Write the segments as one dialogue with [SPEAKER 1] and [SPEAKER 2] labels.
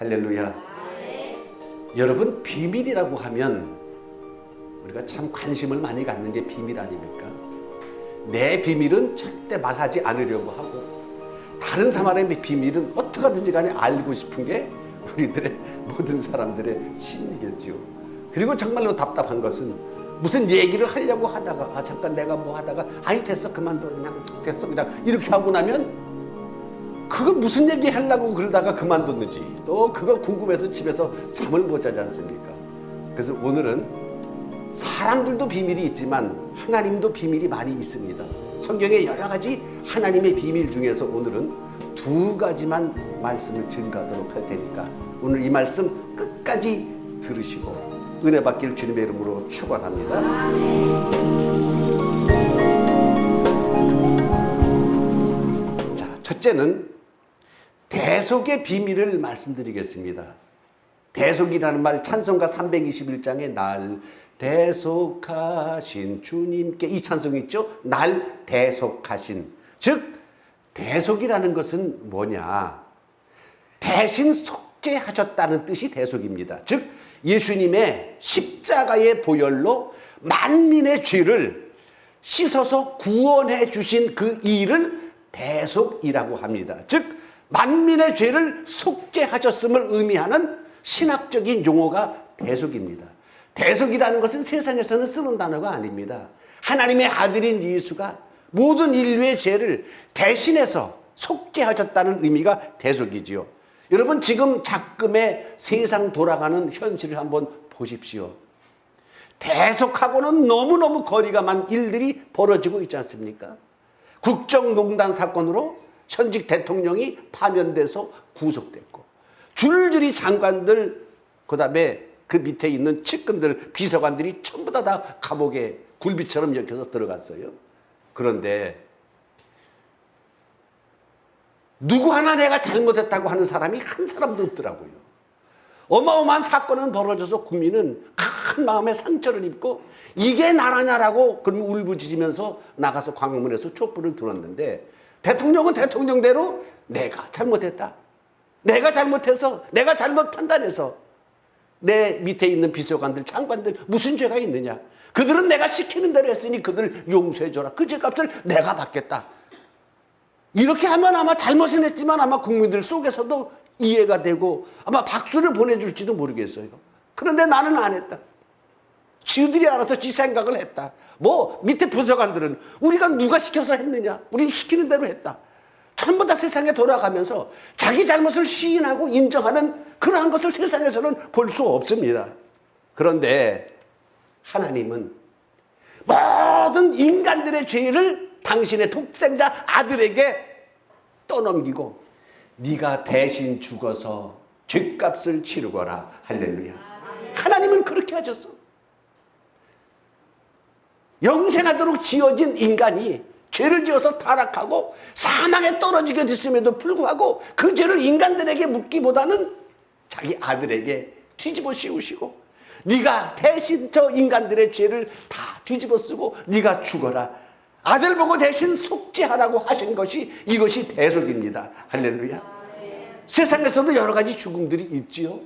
[SPEAKER 1] 할렐루야. 여러분, 비밀이라고 하면 우리가 참 관심을 많이 갖는 게 비밀 아닙니까? 내 비밀은 절대 말하지 않으려고 하고 다른 사람의 비밀은 어떻게든지 간에 알고 싶은 게 우리들의 모든 사람들의 심리겠죠. 그리고 정말로 답답한 것은 무슨 얘기를 하려고 하다가 잠깐 내가 뭐 하다가 아이 됐어 그만둬 그냥 됐어 그냥 이렇게 하고 나면 그거 무슨 얘기 하려고 그러다가 그만뒀는지 또 그거 궁금해서 집에서 잠을 못 자지 않습니까? 그래서 오늘은 사람들도 비밀이 있지만 하나님도 비밀이 많이 있습니다. 성경에 여러 가지 하나님의 비밀 중에서 오늘은 2가지만 말씀을 증거하도록 할 테니까 오늘 이 말씀 끝까지 들으시고 은혜 받길 주님의 이름으로 축원합니다. 자, 첫째는 대속의 비밀을 말씀드리겠습니다. 대속이라는 말 찬송가 321장에 날 대속하신 주님께 이 찬송이 있죠. 날 대속하신. 즉 대속이라는 것은 뭐냐? 대신 속죄하셨다는 뜻이 대속입니다. 즉 예수님의 십자가의 보혈로 만민의 죄를 씻어서 구원해 주신 그 일을 대속이라고 합니다. 즉 만민의 죄를 속죄하셨음을 의미하는 신학적인 용어가 대속입니다. 대속이라는 것은 세상에서는 쓰는 단어가 아닙니다. 하나님의 아들인 예수가 모든 인류의 죄를 대신해서 속죄하셨다는 의미가 대속이지요. 여러분 지금 작금의 세상 돌아가는 현실을 한번 보십시오. 대속하고는 너무너무 거리가 먼 일들이 벌어지고 있지 않습니까? 국정농단 사건으로 현직 대통령이 파면돼서 구속됐고 줄줄이 장관들 그다음에 그 밑에 있는 측근들 비서관들이 전부 다 감옥에 굴비처럼 엮여서 들어갔어요. 그런데 누구 하나 내가 잘못했다고 하는 사람이 한 사람도 없더라고요. 어마어마한 사건은 벌어져서 국민은 큰 마음의 상처를 입고 이게 나라냐라고 그러면 울부짖으면서 나가서 광화문에서 촛불을 들었는데 대통령은 대통령대로 내가 잘못했다. 내가 잘못해서 내가 잘못 판단해서 내 밑에 있는 비서관들 장관들 무슨 죄가 있느냐. 그들은 내가 시키는 대로 했으니 그들 용서해줘라. 그 죄값을 내가 받겠다. 이렇게 하면 아마 잘못은 했지만 아마 국민들 속에서도 이해가 되고 아마 박수를 보내줄지도 모르겠어요. 그런데 나는 안 했다. 지들이 알아서 지 생각을 했다. 뭐 밑에 부서관들은 우리가 누가 시켜서 했느냐. 우린 시키는 대로 했다. 전부 다 세상에 돌아가면서 자기 잘못을 시인하고 인정하는 그러한 것을 세상에서는 볼 수 없습니다. 그런데 하나님은 모든 인간들의 죄를 당신의 독생자 아들에게 떠넘기고 네가 대신 죽어서 죄값을 치르거라. 할렐루야. 하나님은 그렇게 하셨어. 영생하도록 지어진 인간이 죄를 지어서 타락하고 사망에 떨어지게 됐음에도 불구하고 그 죄를 인간들에게 묻기보다는 자기 아들에게 뒤집어 씌우시고 네가 대신 저 인간들의 죄를 다 뒤집어 쓰고 네가 죽어라. 아들 보고 대신 속죄하라고 하신 것이 이것이 대속입니다. 할렐루야. 세상에서도 여러 가지 죽음들이 있지요.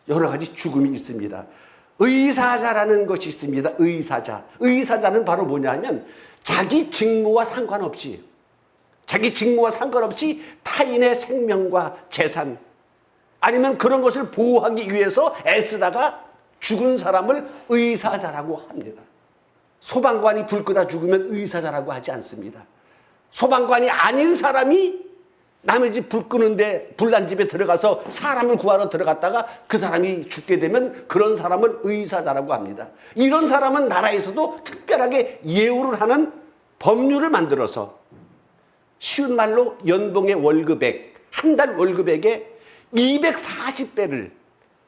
[SPEAKER 1] 여러 가지 죽음이 있습니다. 의사자라는 것이 있습니다. 의사자. 의사자는 바로 뭐냐면 자기 직무와 상관없이 타인의 생명과 재산 아니면 그런 것을 보호하기 위해서 애쓰다가 죽은 사람을 의사자라고 합니다. 소방관이 불 끄다 죽으면 의사자라고 하지 않습니다. 소방관이 아닌 사람이 남의 집 불 끄는데 불난 집에 들어가서 사람을 구하러 들어갔다가 그 사람이 죽게 되면 그런 사람을 의사자라고 합니다. 이런 사람은 나라에서도 특별하게 예우를 하는 법률을 만들어서 쉬운 말로 연봉의 월급액, 한 달 월급액의 240배를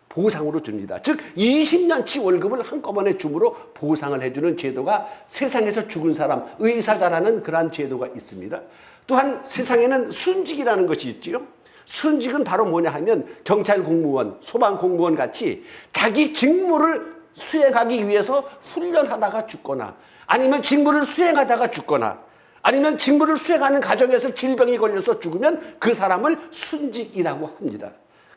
[SPEAKER 1] 보상으로 줍니다. 즉 20년치 월급을 한꺼번에 줌으로 보상을 해주는 제도가 세상에서 죽은 사람, 의사자라는 그러한 제도가 있습니다. 또한 세상에는 순직이라는 것이 있지요. 순직은 바로 뭐냐 하면 경찰 공무원, 소방 공무원 같이 자기 직무를 수행하기 위해서 훈련하다가 죽거나 아니면 직무를 수행하다가 죽거나 아니면 직무를 수행하는 과정에서 질병이 걸려서 죽으면 그 사람을 순직이라고 합니다.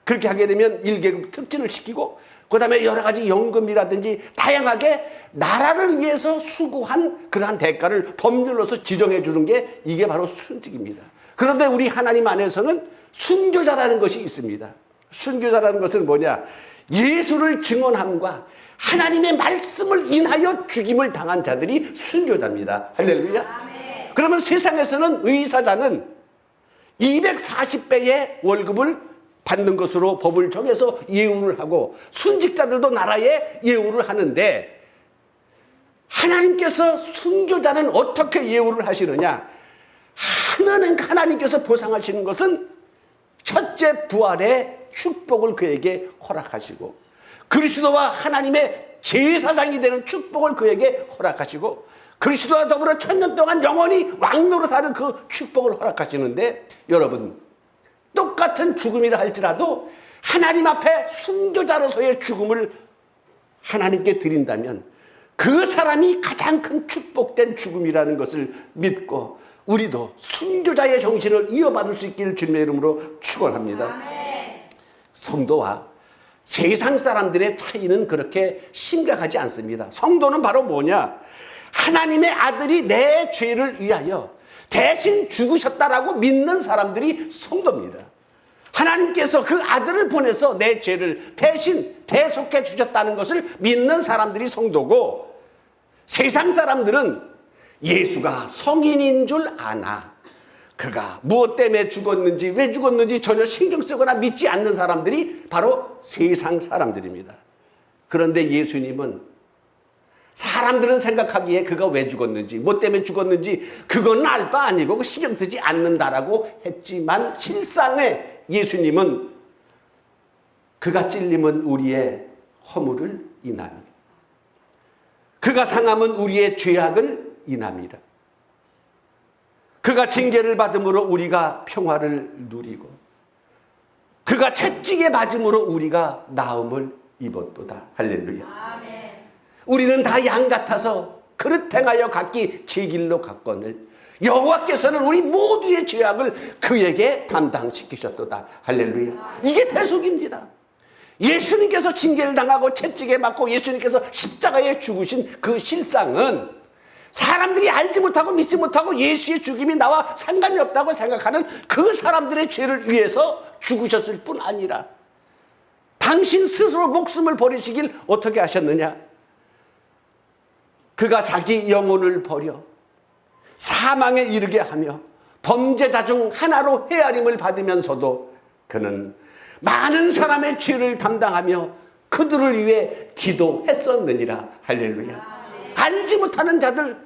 [SPEAKER 1] 그렇게 하게 되면 1계급 특진을 시키고 그 다음에 여러 가지 연금이라든지 다양하게 나라를 위해서 수고한 그러한 대가를 법률로서 지정해 주는 게 이게 바로 순직입니다. 그런데 우리 하나님 안에서는 순교자라는 것이 있습니다. 순교자라는 것은 뭐냐? 예수를 증언함과 하나님의 말씀을 인하여 죽임을 당한 자들이 순교자입니다. 할렐루야. 아멘. 그러면 세상에서는 의사자는 240배의 월급을 받는 것으로 법을 정해서 예우를 하고 순직자들도 나라에 예우를 하는데 하나님께서 순교자는 어떻게 예우를 하시느냐? 하나님께서 보상하시는 것은 첫째 부활의 축복을 그에게 허락하시고 그리스도와 하나님의 제사장이 되는 축복을 그에게 허락하시고 그리스도와 더불어 1000년 동안 영원히 왕노릇하는 그 축복을 허락하시는데 여러분 똑같은 죽음이라 할지라도 하나님 앞에 순교자로서의 죽음을 하나님께 드린다면 그 사람이 가장 큰 축복된 죽음이라는 것을 믿고 우리도 순교자의 정신을 이어받을 수 있기를 주님의 이름으로 축원합니다. 아멘. 성도와 세상 사람들의 차이는 그렇게 심각하지 않습니다. 성도는 바로 뭐냐? 하나님의 아들이 내 죄를 위하여 대신 죽으셨다라고 믿는 사람들이 성도입니다. 하나님께서 그 아들을 보내서 내 죄를 대신 대속해 주셨다는 것을 믿는 사람들이 성도고 세상 사람들은 예수가 성인인 줄 아나 그가 무엇 때문에 죽었는지 왜 죽었는지 전혀 신경 쓰거나 믿지 않는 사람들이 바로 세상 사람들입니다. 그런데 예수님은 사람들은 생각하기에 그가 왜 죽었는지 뭐 때문에 죽었는지 그건 알 바 아니고 신경 쓰지 않는다라고 했지만 실상에 예수님은 그가 찔림은 우리의 허물을 인함이라 그가 상함은 우리의 죄악을 인함이라 그가 징계를 받음으로 우리가 평화를 누리고 그가 채찍에 맞음으로 우리가 나음을 입었도다. 할렐루야. 아멘. 우리는 다 양 같아서 그릇 행하여 각기 제 길로 갔거늘 여호와께서는 우리 모두의 죄악을 그에게 담당시키셨도다. 할렐루야. 이게 대속입니다. 예수님께서 징계를 당하고 채찍에 맞고 예수님께서 십자가에 죽으신 그 실상은 사람들이 알지 못하고 믿지 못하고 예수의 죽임이 나와 상관이 없다고 생각하는 그 사람들의 죄를 위해서 죽으셨을 뿐 아니라 당신 스스로 목숨을 버리시길 어떻게 하셨느냐? 그가 자기 영혼을 버려 사망에 이르게 하며 범죄자 중 하나로 헤아림을 받으면서도 그는 많은 사람의 죄를 담당하며 그들을 위해 기도했었느니라. 할렐루야. 알지 못하는 자들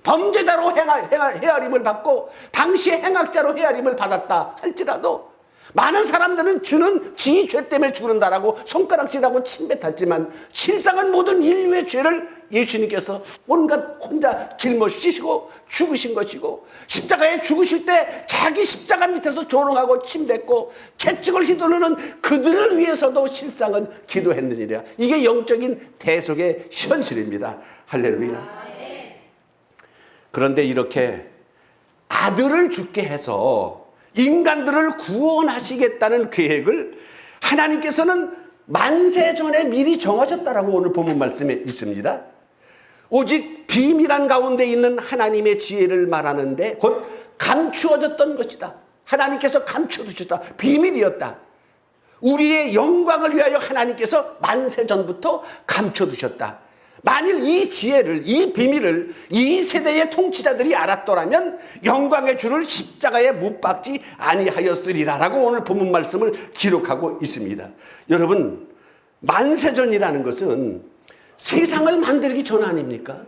[SPEAKER 1] 범죄자로 헤아림을 받고 당시에 행악자로 헤아림을 받았다 할지라도 많은 사람들은 주는 지 죄 때문에 죽는다라고 손가락질하고 침뱉었지만 실상은 모든 인류의 죄를 예수님께서 온갖 혼자 짊어지시고 죽으신 것이고 십자가에 죽으실 때 자기 십자가 밑에서 조롱하고 침뱉고 채찍을 휘두르는 그들을 위해서도 실상은 기도했느니라. 이게 영적인 대속의 현실입니다. 할렐루야. 그런데 이렇게 아들을 죽게 해서 인간들을 구원하시겠다는 계획을 하나님께서는 만세전에 미리 정하셨다라고 오늘 본문 말씀에 있습니다. 오직 비밀한 가운데 있는 하나님의 지혜를 말하는데 곧 감추어졌던 것이다. 하나님께서 감춰두셨다. 비밀이었다. 우리의 영광을 위하여 하나님께서 만세전부터 감춰두셨다. 만일 이 지혜를, 이 비밀을 이 세대의 통치자들이 알았더라면 영광의 주를 십자가에 못 박지 아니하였으리라라고 오늘 본문 말씀을 기록하고 있습니다. 여러분, 만세전이라는 것은 세상을 만들기 전 아닙니까?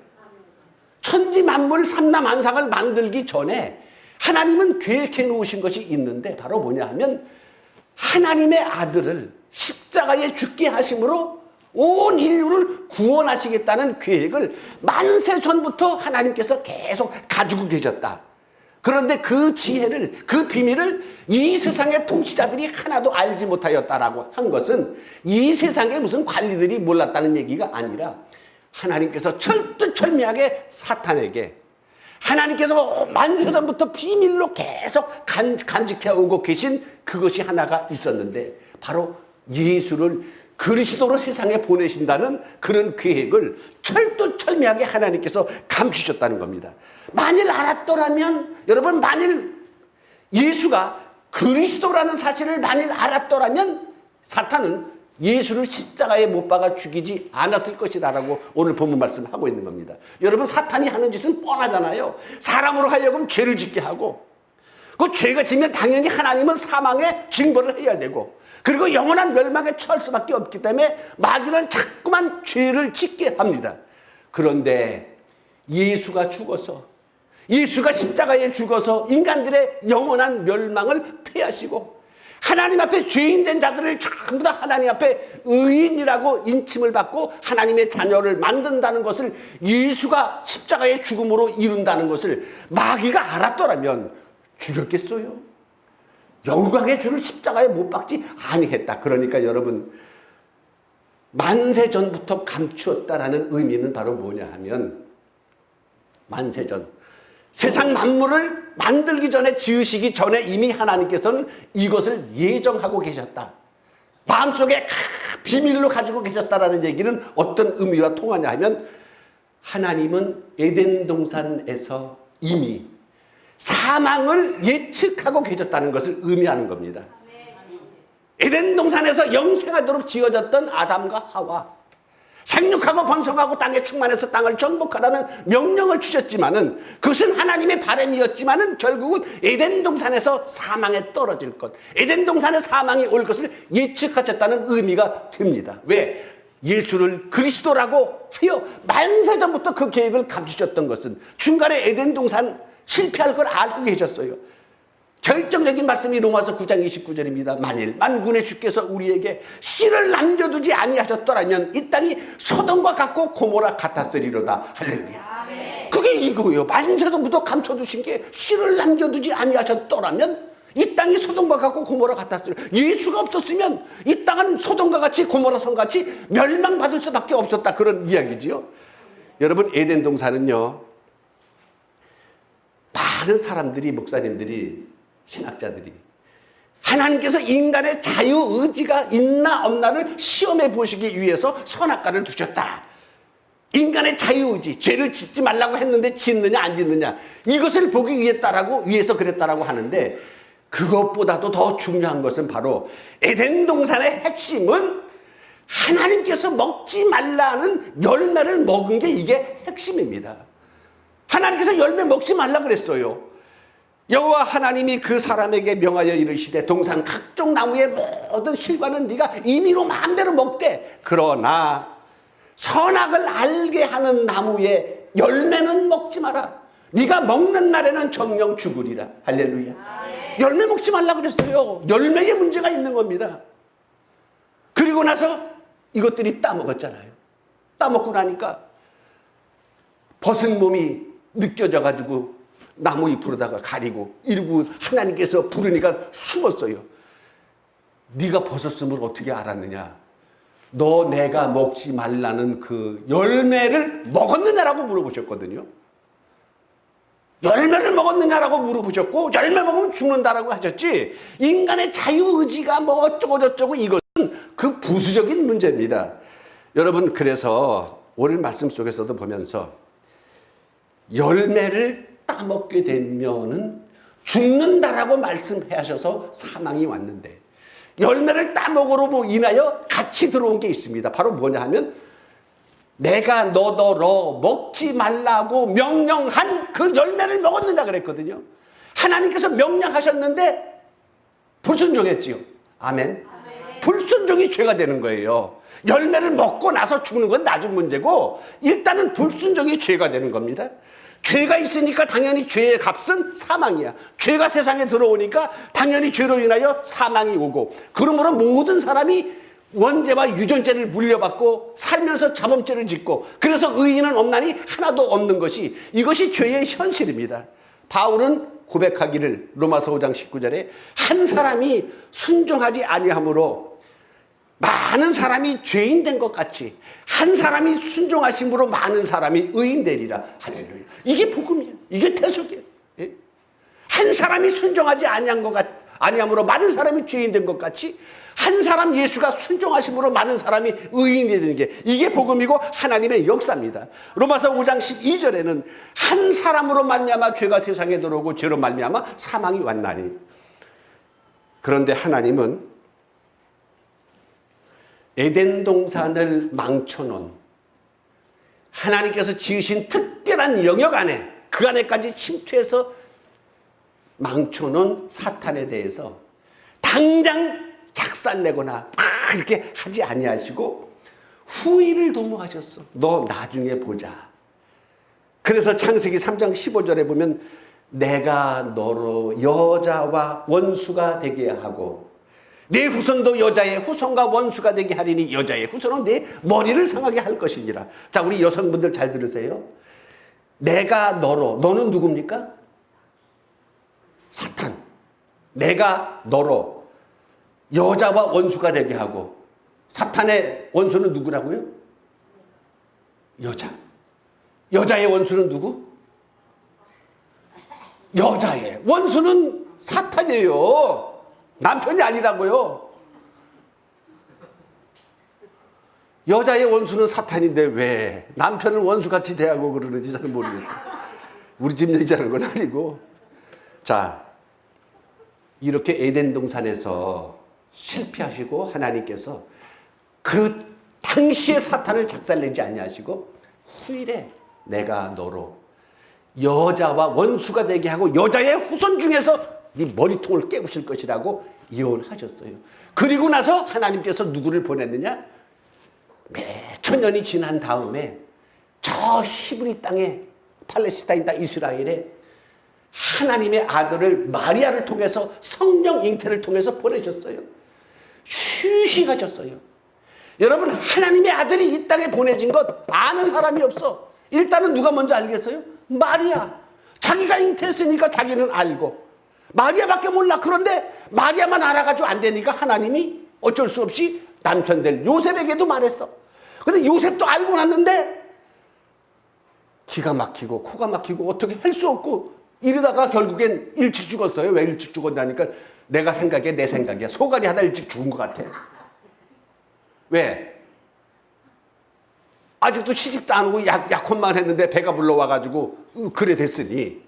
[SPEAKER 1] 천지 만물 삼라만상을 만들기 전에 하나님은 계획해 놓으신 것이 있는데 바로 뭐냐 하면 하나님의 아들을 십자가에 죽게 하심으로 온 인류를 구원하시겠다는 계획을 만세 전부터 하나님께서 계속 가지고 계셨다. 그런데 그 지혜를, 그 비밀을 이 세상의 통치자들이 하나도 알지 못하였다라고 한 것은 이 세상에 무슨 관리들이 몰랐다는 얘기가 아니라 하나님께서 철두철미하게 사탄에게 하나님께서 만세전부터 비밀로 계속 간직해 오고 계신 그것이 하나가 있었는데 바로 예수를 그리스도로 세상에 보내신다는 그런 계획을 철두철미하게 하나님께서 감추셨다는 겁니다. 만일 알았더라면, 여러분, 만일 예수가 그리스도라는 사실을 만일 알았더라면 사탄은 예수를 십자가에 못 박아 죽이지 않았을 것이라고 오늘 본문 말씀하고 있는 겁니다. 여러분, 사탄이 하는 짓은 뻔하잖아요. 사람으로 하여금 죄를 짓게 하고, 그 죄가 지면 당연히 하나님은 사망의 징벌을 해야 되고, 그리고 영원한 멸망에 처할 수밖에 없기 때문에 마귀는 자꾸만 죄를 짓게 합니다. 그런데 예수가 죽어서, 예수가 십자가에 죽어서 인간들의 영원한 멸망을 패하시고 하나님 앞에 죄인된 자들을 전부 다 하나님 앞에 의인이라고 인침을 받고 하나님의 자녀를 만든다는 것을 예수가 십자가의 죽음으로 이룬다는 것을 마귀가 알았더라면 죽였겠어요? 영광의 주를 십자가에 못 박지 아니했다. 그러니까 여러분, 만세전부터 감추었다라는 의미는 바로 뭐냐 하면, 만세전, 세상 만물을 만들기 전에, 지으시기 전에 이미 하나님께서는 이것을 예정하고 계셨다. 마음속에 비밀로 가지고 계셨다라는 얘기는 어떤 의미와 통하냐 하면, 하나님은 에덴 동산에서 이미 사망을 예측하고 계셨다는 것을 의미하는 겁니다. 에덴 동산에서 영생하도록 지어졌던 아담과 하와, 생육하고 번성하고 땅에 충만해서 땅을 정복하라는 명령을 주셨지만은, 그것은 하나님의 바람이었지만은 결국은 에덴 동산에서 사망에 떨어질 것, 에덴 동산에 사망이 올 것을 예측하셨다는 의미가 됩니다. 왜? 예수를 그리스도라고 하여 만세전부터 그 계획을 감추셨던 것은 중간에 에덴 동산 실패할 걸 알고 계셨어요. 결정적인 말씀이 로마서 9장 29절입니다. 만일 만군의 주께서 우리에게 씨를 남겨두지 아니하셨더라면 이 땅이 소돔과 같고 고모라 같았으리로다. 할렐루야. 그게 이거예요. 만세전부터 감춰두신 게 씨를 남겨두지 아니하셨더라면 이 땅이 소돔과 같고 고모라 같았으리. 예수가 없었으면 이 땅은 소돔과 같이 고모라 성같이 멸망받을 수밖에 없었다. 그런 이야기지요. 여러분, 에덴 동산은요, 많은 사람들이, 목사님들이, 신학자들이 하나님께서 인간의 자유의지가 있나 없나를 시험해 보시기 위해서 선악과를 두셨다. 인간의 자유의지, 죄를 짓지 말라고 했는데 짓느냐 안 짓느냐, 이것을 보기 위해서 그랬다라고 하는데, 그것보다도 더 중요한 것은 바로 에덴 동산의 핵심은 하나님께서 먹지 말라는 열매를 먹은 게 이게 핵심입니다. 하나님께서 열매 먹지 말라 그랬어요. 여호와 하나님이 그 사람에게 명하여 이르시되 동산 각종 나무의 모든 실과는 네가 임의로 마음대로 먹되, 그러나 선악을 알게 하는 나무의 열매는 먹지 마라. 네가 먹는 날에는 정령 죽으리라. 할렐루야. 열매 먹지 말라 그랬어요. 열매에 문제가 있는 겁니다. 그리고 나서 이것들이 따먹었잖아요. 따먹고 나니까 벗은 몸이 느껴져 가지고 나무 잎으로다가 가리고, 이러고 하나님께서 부르니까 숨었어요. 네가 벗었음을 어떻게 알았느냐? 너 내가 먹지 말라는 그 열매를 먹었느냐라고 물어보셨거든요. 열매를 먹었느냐라고 물어보셨고, 열매 먹으면 죽는다라고 하셨지, 인간의 자유의지가 뭐 어쩌고 저쩌고, 이것은 그 부수적인 문제입니다. 여러분, 그래서 오늘 말씀 속에서도 보면서 열매를 따먹게 되면은 죽는다라고 말씀하셔서 사망이 왔는데, 열매를 따먹으로 인하여 같이 들어온 게 있습니다. 바로 뭐냐 하면, 내가 너더러 먹지 말라고 명령한 그 열매를 먹었느냐 그랬거든요. 하나님께서 명령하셨는데 불순종했지요. 아멘. 불순종이 죄가 되는 거예요. 열매를 먹고 나서 죽는 건 나중 문제고, 일단은 불순종이 죄가 되는 겁니다. 죄가 있으니까 당연히 죄의 값은 사망이야. 죄가 세상에 들어오니까 당연히 죄로 인하여 사망이 오고, 그러므로 모든 사람이 원죄와 유전죄를 물려받고 살면서 자범죄를 짓고, 그래서 의인은 없나니 하나도 없는 것이, 이것이 죄의 현실입니다. 바울은 고백하기를 로마서 5장 19절에 한 사람이 순종하지 아니함으로 많은 사람이 죄인 된 것 같이 한 사람이 순종하심으로 많은 사람이 의인 되리라. 할렐루야. 이게 복음이에요. 이게 태속이에요. 예? 한 사람이 순종하지 아니함으로 많은 사람이 죄인 된 것 같이 한 사람 예수가 순종하심으로 많은 사람이 의인이 되는 게 이게 복음이고 하나님의 역사입니다. 로마서 5장 12절에는 한 사람으로 말미암아 죄가 세상에 들어오고 죄로 말미암아 사망이 왔나니. 그런데 하나님은 에덴 동산을 망쳐놓은 하나님께서 지으신 특별한 영역 안에 그 안에까지 침투해서 망쳐놓은 사탄에 대해서 당장 작살내거나 막 이렇게 하지 아니하시고 후일을 도모하셨어. 너 나중에 보자. 그래서 창세기 3장 15절에 보면 내가 너로 여자와 원수가 되게 하고 내 후손도 여자의 후손과 원수가 되게 하리니 여자의 후손은 내 머리를 상하게 할 것이니라. 자, 우리 여성분들 잘 들으세요. 내가 너로, 너는 누굽니까? 사탄. 내가 너로 여자와 원수가 되게 하고 사탄의 원수는 누구라고요? 여자. 여자의 원수는 누구? 여자의 원수는 사탄이에요. 남편이 아니라고요. 여자의 원수는 사탄인데 왜 남편을 원수같이 대하고 그러는지 잘 모르겠어요. 우리 집 얘기하는 건 아니고. 자, 이렇게 에덴 동산에서 실패하시고 하나님께서 그 당시의 사탄을 작살내지 아니하시고 후일에 내가 너로 여자와 원수가 되게 하고 여자의 후손 중에서 네 머리통을 깨우실 것이라고 예언하셨어요. 그리고 나서 하나님께서 누구를 보냈느냐? 몇천 년이 지난 다음에 저 히브리 땅에 팔레스타인 땅 이스라엘에 하나님의 아들을 마리아를 통해서 성령 잉태를 통해서 보내셨어요. 휴식하셨어요. 여러분, 하나님의 아들이 이 땅에 보내진 것 아는 사람이 없어. 일단은 누가 먼저 알겠어요? 마리아. 자기가 잉태했으니까 자기는 알고 마리아밖에 몰라. 그런데 마리아만 알아가지고 안 되니까 하나님이 어쩔 수 없이 남편 될 요셉에게도 말했어. 근데 요셉도 알고 났는데 기가 막히고 코가 막히고 어떻게 할 수 없고 이러다가 결국엔 일찍 죽었어요. 왜 일찍 죽었냐니까 내가 생각해 내 생각이야. 소갈이 하나 일찍 죽은 것 같아. 왜? 아직도 시집도 안 오고 약혼만 했는데 배가 불러와가지고 그래 됐으니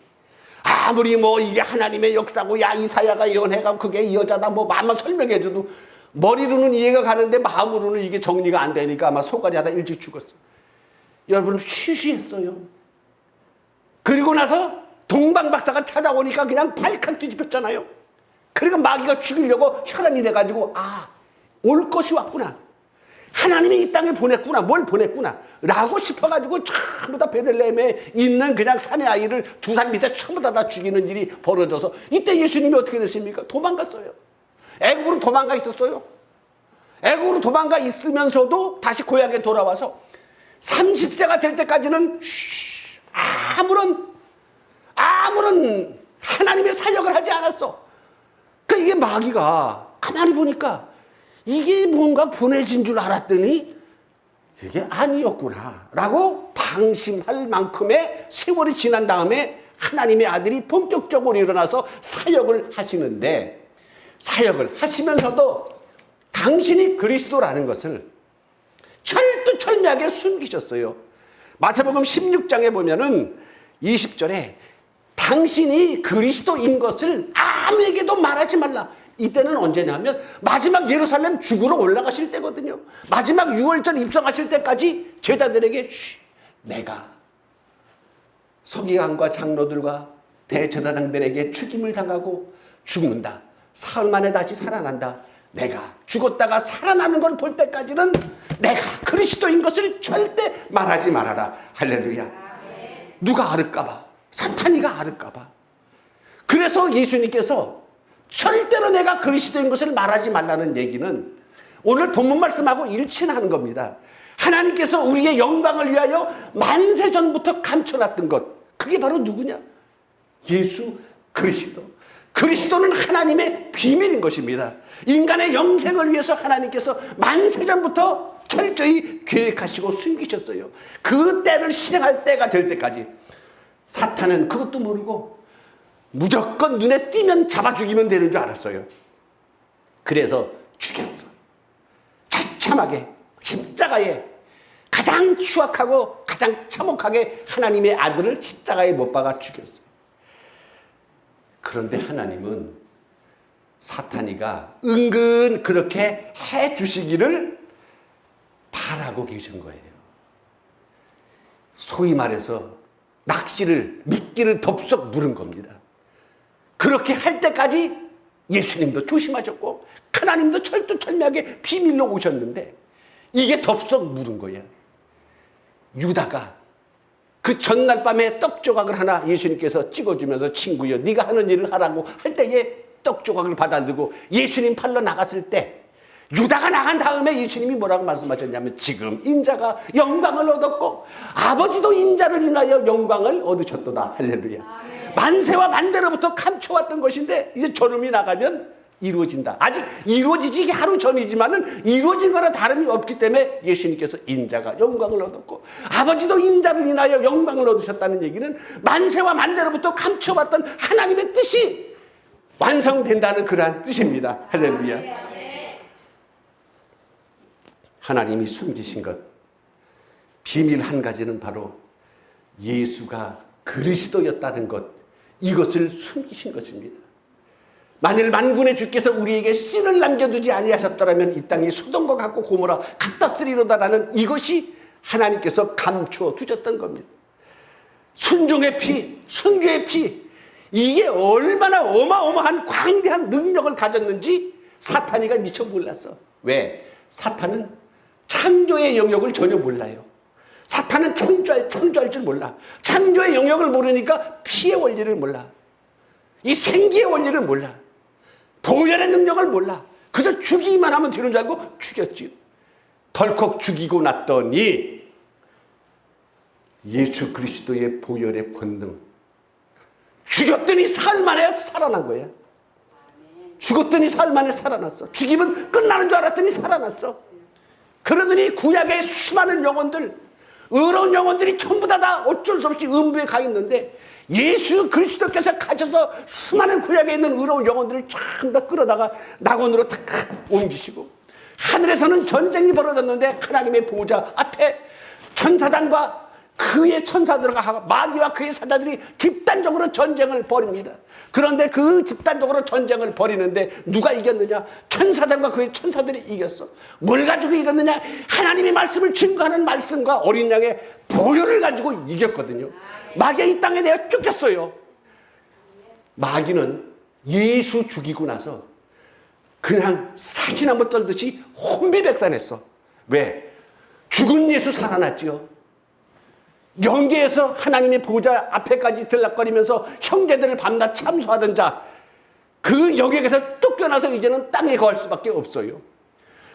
[SPEAKER 1] 아무리 뭐 이게 하나님의 역사고 야 이사야가 예언해가 그게 이 여자다 뭐 마음만 설명해줘도 머리로는 이해가 가는데 마음으로는 이게 정리가 안 되니까 아마 소갈이 하다 일찍 죽었어. 여러분 쉬쉬했어요. 그리고 나서 동방박사가 찾아오니까 그냥 발칵 뒤집혔잖아요. 그러니까 마귀가 죽이려고 혈안이 돼가지고 올 것이 왔구나. 하나님이 이 땅에 보냈구나. 뭘 보냈구나 라고 싶어가지고 전부 다 베들레헴에 있는 그냥 사내 아이를 2살 밑에 전부 다 죽이는 일이 벌어져서 이때 예수님이 어떻게 됐습니까? 도망갔어요. 애국으로 도망가 있었어요. 애국으로 도망가 있으면서도 다시 고향에 돌아와서 30세가 될 때까지는 아무런 하나님의 사역을 하지 않았어. 그러니까 이게 마귀가 가만히 보니까 이게 뭔가 보내진 줄 알았더니 이게 아니었구나 라고 방심할 만큼의 세월이 지난 다음에 하나님의 아들이 본격적으로 일어나서 사역을 하시는데 사역을 하시면서도 당신이 그리스도라는 것을 철두철미하게 숨기셨어요. 마태복음 16장에 보면은 20절에 당신이 그리스도인 것을 아무에게도 말하지 말라. 이때는 언제냐면 마지막 예루살렘 죽으러 올라가실 때거든요. 마지막 6월절 입성하실 때까지 제자들에게 내가 서기관과 장로들과 대제사장들에게 죽임을 당하고 죽는다. 사흘 만에 다시 살아난다. 내가 죽었다가 살아나는 걸 볼 때까지는 내가 그리스도인 것을 절대 말하지 말아라. 할렐루야. 누가 알을까봐. 사탄이가 알을까봐. 그래서 예수님께서 절대로 내가 그리스도인 것을 말하지 말라는 얘기는 오늘 본문 말씀하고 일치하는 겁니다. 하나님께서 우리의 영광을 위하여 만세전부터 감춰놨던 것, 그게 바로 누구냐? 예수 그리스도. 그리스도는 하나님의 비밀인 것입니다. 인간의 영생을 위해서 하나님께서 만세전부터 철저히 계획하시고 숨기셨어요. 그 때를 실행할 때가 될 때까지 사탄은 그것도 모르고 무조건 눈에 띄면 잡아 죽이면 되는 줄 알았어요. 그래서 죽였어. 처참하게 십자가에 가장 추악하고 가장 참혹하게 하나님의 아들을 십자가에 못 박아 죽였어. 그런데 하나님은 사탄이가 은근 그렇게 해 주시기를 바라고 계신 거예요. 소위 말해서 낚시를, 미끼를 덥석 물은 겁니다. 그렇게 할 때까지 예수님도 조심하셨고 하나님도 철두철미하게 비밀로 오셨는데 이게 덥석 물은 거야. 유다가 그 전날 밤에 떡 조각을 하나 예수님께서 찍어주면서 친구여 네가 하는 일을 하라고 할 때에 떡 조각을 받아들고 예수님 팔러 나갔을 때 유다가 나간 다음에 예수님이 뭐라고 말씀하셨냐면 지금 인자가 영광을 얻었고 아버지도 인자를 인하여 영광을 얻으셨도다. 할렐루야. 만세와 만대로부터 감춰왔던 것인데 이제 저놈이 나가면 이루어진다. 아직 이루어지기 하루 전이지만은 이루어진 거나 다름이 없기 때문에 예수님께서 인자가 영광을 얻었고 아버지도 인자를 인하여 영광을 얻으셨다는 얘기는 만세와 만대로부터 감춰왔던 하나님의 뜻이 완성된다는 그러한 뜻입니다. 할렐루야. 하나님이 숨기신 것 비밀 한 가지는 바로 예수가 그리스도였다는 것, 이것을 숨기신 것입니다. 만일 만군의 주께서 우리에게 씨를 남겨두지 아니하셨더라면 이 땅이 소돔과 같고 고모라 같았으리로다라는 이것이 하나님께서 감추어 두셨던 겁니다. 순종의 피, 순교의 피, 이게 얼마나 어마어마한 광대한 능력을 가졌는지 사탄이가 미처 몰랐어. 왜? 사탄은 창조의 영역을 전혀 몰라요. 사탄은 창조할 줄 몰라. 창조의 영역을 모르니까 피의 원리를 몰라. 이 생기의 원리를 몰라. 보혈의 능력을 몰라. 그래서 죽이기만 하면 되는 줄 알고 죽였지. 덜컥 죽이고 났더니 예수 그리스도의 보혈의 권능, 죽였더니 사흘 만에 살아난 거야. 죽었더니 사흘 만에 살아났어. 죽이면 끝나는 줄 알았더니 살아났어. 그러더니 구약의 수많은 영혼들, 의로운 영혼들이 전부 다 어쩔 수 없이 음부에 가 있는데 예수 그리스도께서 가셔서 수많은 구약에 있는 의로운 영혼들을 전부 다 끌어다가 낙원으로 탁 옮기시고, 하늘에서는 전쟁이 벌어졌는데 하나님의 보호자 앞에 천사장과 그의 천사들과 마귀와 그의 사자들이 집단적으로 전쟁을 벌입니다. 그런데 그 집단적으로 전쟁을 벌이는데 누가 이겼느냐? 천사장과 그의 천사들이 이겼어. 뭘 가지고 이겼느냐? 하나님의 말씀을 증거하는 말씀과 어린 양의 보혈을 가지고 이겼거든요. 마귀가 이 땅에 내가 쫓겼어요. 마귀는 예수 죽이고 나서 그냥 사시나무 떨듯이 혼비백산했어. 왜? 죽은 예수 살아났지요. 영계에서 하나님의 보호자 앞에까지 들락거리면서 형제들을 밤낮 참소하던 자, 그 영역에서 쫓겨나서 이제는 땅에 거할 수밖에 없어요.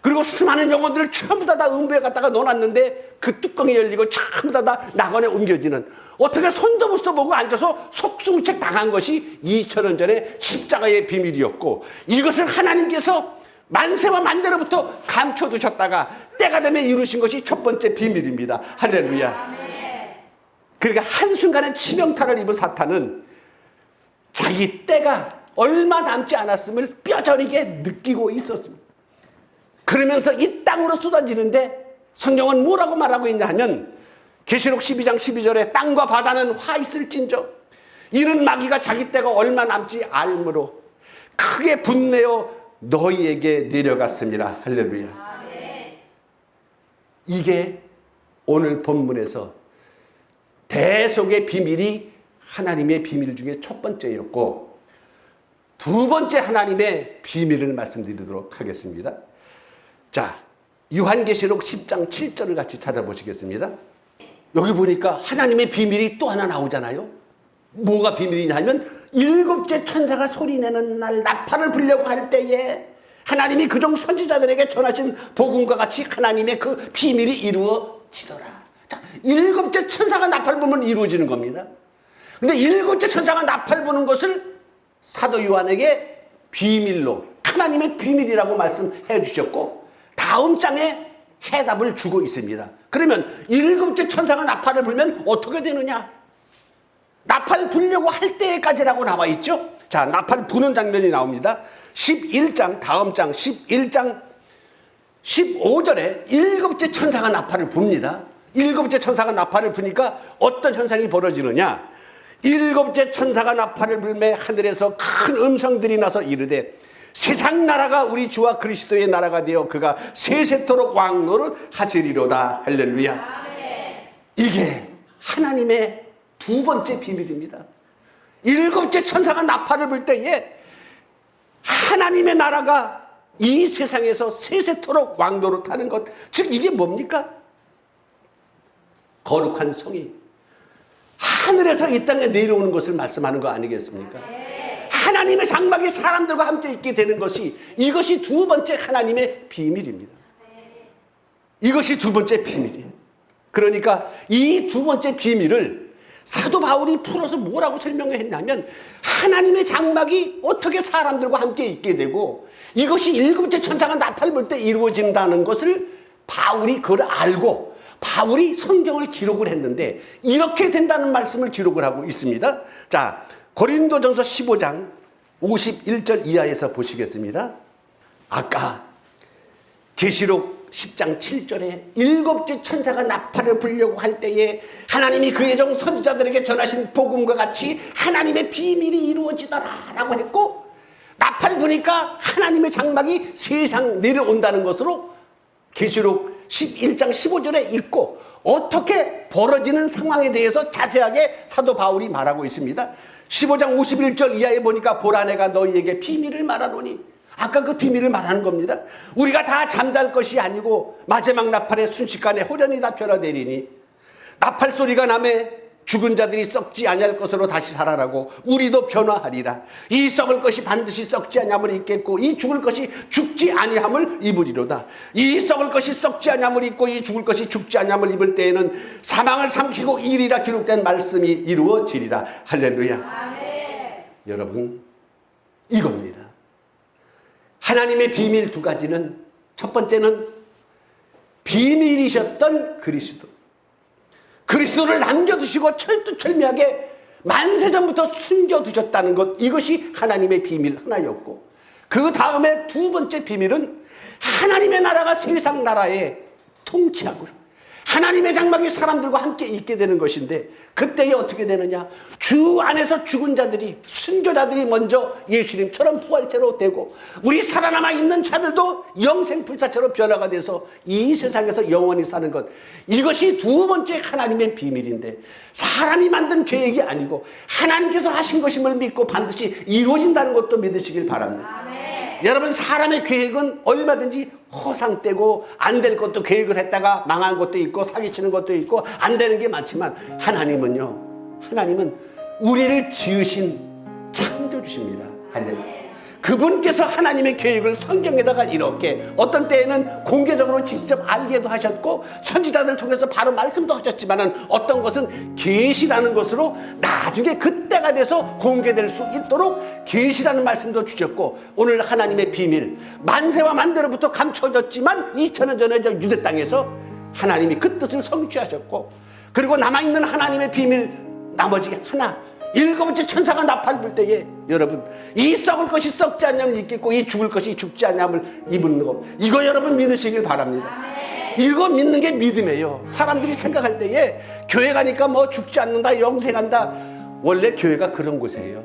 [SPEAKER 1] 그리고 수많은 영혼들을 전부 다 음부에 갖다가 넣어놨는데 그 뚜껑이 열리고 전부 다 낙원에 옮겨지는, 어떻게 손도 못 써보고 앉아서 속수무책 당한 것이 2000년 전에 십자가의 비밀이었고, 이것을 하나님께서 만세와 만대로부터 감춰두셨다가 때가 되면 이루신 것이 첫 번째 비밀입니다. 할렐루야. 그러니까 한순간에 치명타를 입은 사탄은 자기 때가 얼마 남지 않았음을 뼈저리게 느끼고 있었습니다. 그러면서 이 땅으로 쏟아지는데 성경은 뭐라고 말하고 있냐 하면, 계시록 12장 12절에 땅과 바다는 화 있을진저 이는 마귀가 자기 때가 얼마 남지 알므로 크게 분내어 너희에게 내려갔습니다. 할렐루야. 이게 오늘 본문에서 대속의 비밀이 하나님의 비밀 중에 첫 번째였고, 두 번째 하나님의 비밀을 말씀드리도록 하겠습니다. 자, 요한계시록 10장 7절을 같이 찾아보시겠습니다. 여기 보니까 하나님의 비밀이 또 하나 나오잖아요. 뭐가 비밀이냐 하면, 일곱째 천사가 소리내는 날 나팔을 불려고 할 때에 하나님이 그종 선지자들에게 전하신 복음과 같이 하나님의 그 비밀이 이루어지더라. 자, 일곱째 천사가 나팔 불면 이루어지는 겁니다. 근데 일곱째 천사가 나팔 부는 것을 사도 요한에게 비밀로, 하나님의 비밀이라고 말씀해 주셨고, 다음 장에 해답을 주고 있습니다. 그러면 일곱째 천사가 나팔을 불면 어떻게 되느냐? 나팔 불려고 할 때까지라고 나와 있죠. 자, 나팔 부는 장면이 나옵니다. 11장, 다음 장 11장 15절에 일곱째 천사가 나팔을 붑니다. 일곱째 천사가 나팔을 부니까 어떤 현상이 벌어지느냐? 일곱째 천사가 나팔을 불매 하늘에서 큰 음성들이 나서 이르되 세상 나라가 우리 주와 그리스도의 나라가 되어 그가 세세토록 왕노릇 하시리로다. 할렐루야. 이게 하나님의 두 번째 비밀입니다. 일곱째 천사가 나팔을 불 때에 하나님의 나라가 이 세상에서 세세토록 왕노릇하는 것, 즉 이게 뭡니까? 거룩한 성이 하늘에서 이 땅에 내려오는 것을 말씀하는 거 아니겠습니까? 하나님의 장막이 사람들과 함께 있게 되는 것이, 이것이 두 번째 하나님의 비밀입니다. 이것이 두 번째 비밀이에요. 그러니까 이 두 번째 비밀을 사도 바울이 풀어서 뭐라고 설명했냐면, 하나님의 장막이 어떻게 사람들과 함께 있게 되고 이것이 일곱째 천사가 나팔 불 때 이루어진다는 것을 바울이 그걸 알고 바울이 성경을 기록을 했는데 이렇게 된다는 말씀을 기록을 하고 있습니다. 자, 고린도전서 15장 51절 이하에서 보시겠습니다. 아까 계시록 10장 7절에 일곱째 천사가 나팔을 불려고 할 때에 하나님이 그의 종 선지자들에게 전하신 복음과 같이 하나님의 비밀이 이루어지더라라고 했고, 나팔 부니까 하나님의 장막이 세상 내려온다는 것으로 계시록 11장 15절에 있고, 어떻게 벌어지는 상황에 대해서 자세하게 사도 바울이 말하고 있습니다. 15장 51절 이하에 보니까 보라 내가 너희에게 비밀을 말하노니, 아까 그 비밀을 말하는 겁니다. 우리가 다 잠잘 것이 아니고 마지막 나팔의 순식간에 호련히 다 변화되리니 나팔 소리가 나매 죽은 자들이 썩지 아니할 것으로 다시 살아나고 우리도 변화하리라. 이 썩을 것이 반드시 썩지 아니함을 입겠고 이 죽을 것이 죽지 아니함을 입으리로다. 이 썩을 것이 썩지 아니함을 입고 이 죽을 것이 죽지 아니함을 입을 때에는 사망을 삼키고 이리라 기록된 말씀이 이루어지리라. 할렐루야. 아멘. 여러분, 이겁니다. 하나님의 비밀 두 가지는, 첫 번째는 비밀이셨던 그리스도, 그리스도를 남겨두시고 철두철미하게 만세전부터 숨겨두셨다는 것, 이것이 하나님의 비밀 하나였고, 그 다음에 두 번째 비밀은 하나님의 나라가 세상 나라에 통치하고 하나님의 장막이 사람들과 함께 있게 되는 것인데, 그때에 어떻게 되느냐? 주 안에서 죽은 자들이, 순교자들이 먼저 예수님처럼 부활체로 되고 우리 살아남아 있는 자들도 영생불사체로 변화가 돼서 이 세상에서 영원히 사는 것, 이것이 두 번째 하나님의 비밀인데, 사람이 만든 계획이 아니고 하나님께서 하신 것임을 믿고 반드시 이루어진다는 것도 믿으시길 바랍니다. 아멘. 여러분, 사람의 계획은 얼마든지 허상되고 안 될 것도 계획을 했다가 망한 것도 있고 사기치는 것도 있고 안 되는 게 많지만, 하나님은요, 하나님은 우리를 지으신 창조주십니다. 할렐루야. 그분께서 하나님의 계획을 성경에다가 이렇게 어떤 때에는 공개적으로 직접 알게도 하셨고 선지자들을 통해서 바로 말씀도 하셨지만은, 어떤 것은 계시라는 것으로 나중에 그때가 돼서 공개될 수 있도록 계시라는 말씀도 주셨고, 오늘 하나님의 비밀, 만세와 만대로부터 감춰졌지만 2000년 전에 저 유대 땅에서 하나님이 그 뜻을 성취하셨고, 그리고 남아있는 하나님의 비밀 나머지 하나, 일곱째 천사가 나팔 불 때에 여러분, 이 썩을 것이 썩지 않냐면 있겠고 이 죽을 것이 죽지 않냐면 입는 거, 이거 여러분 믿으시길 바랍니다. 이거 믿는 게 믿음이에요. 사람들이 생각할 때에 교회 가니까 뭐 죽지 않는다, 영생한다, 원래 교회가 그런 곳이에요.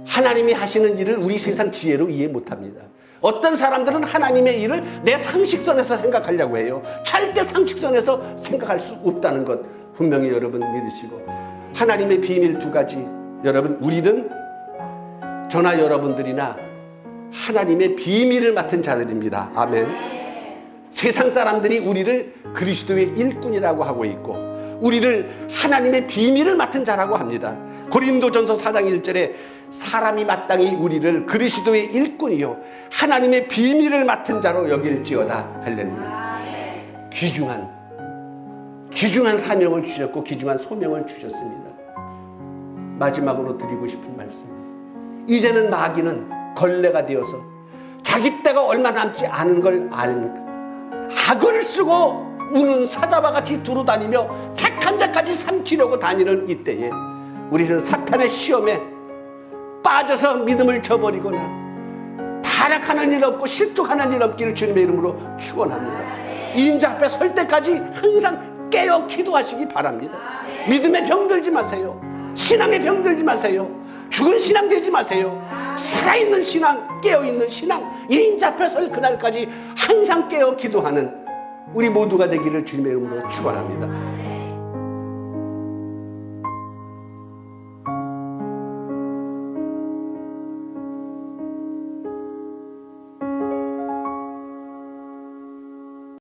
[SPEAKER 1] 하나님이 하시는 일을 우리 세상 지혜로 이해 못합니다. 어떤 사람들은 하나님의 일을 내 상식선에서 생각하려고 해요. 절대 상식선에서 생각할 수 없다는 것 분명히 여러분 믿으시고, 하나님의 비밀 두 가지, 여러분, 우리는 저나 여러분들이나 하나님의 비밀을 맡은 자들입니다. 아멘. 세상 사람들이 우리를 그리스도의 일꾼이라고 하고 있고 우리를 하나님의 비밀을 맡은 자라고 합니다. 고린도전서 4장 1절에 사람이 마땅히 우리를 그리스도의 일꾼이요 하나님의 비밀을 맡은 자로 여길지어다. 할렐루야. 귀중한 사명을 주셨고 귀중한 소명을 주셨습니다. 마지막으로 드리고 싶은 말씀, 이제는 마귀는 걸레가 되어서 자기 때가 얼마 남지 않은 걸 압니다. 악을 쓰고 우는 사자와 같이 두루다니며 택한 자까지 삼키려고 다니는 이때에 우리는 사탄의 시험에 빠져서 믿음을 저버리거나 타락하는 일 없고 실족하는 일 없기를 주님의 이름으로 축원합니다. 인자 앞에 설 때까지 항상 깨어 기도하시기 바랍니다. 믿음에 병들지 마세요. 신앙에 병들지 마세요. 죽은 신앙 되지 마세요. 살아있는 신앙, 깨어있는 신앙, 인자 앞에 설 그날까지 항상 깨어 기도하는 우리 모두가 되기를 주님의 이름으로 축원합니다.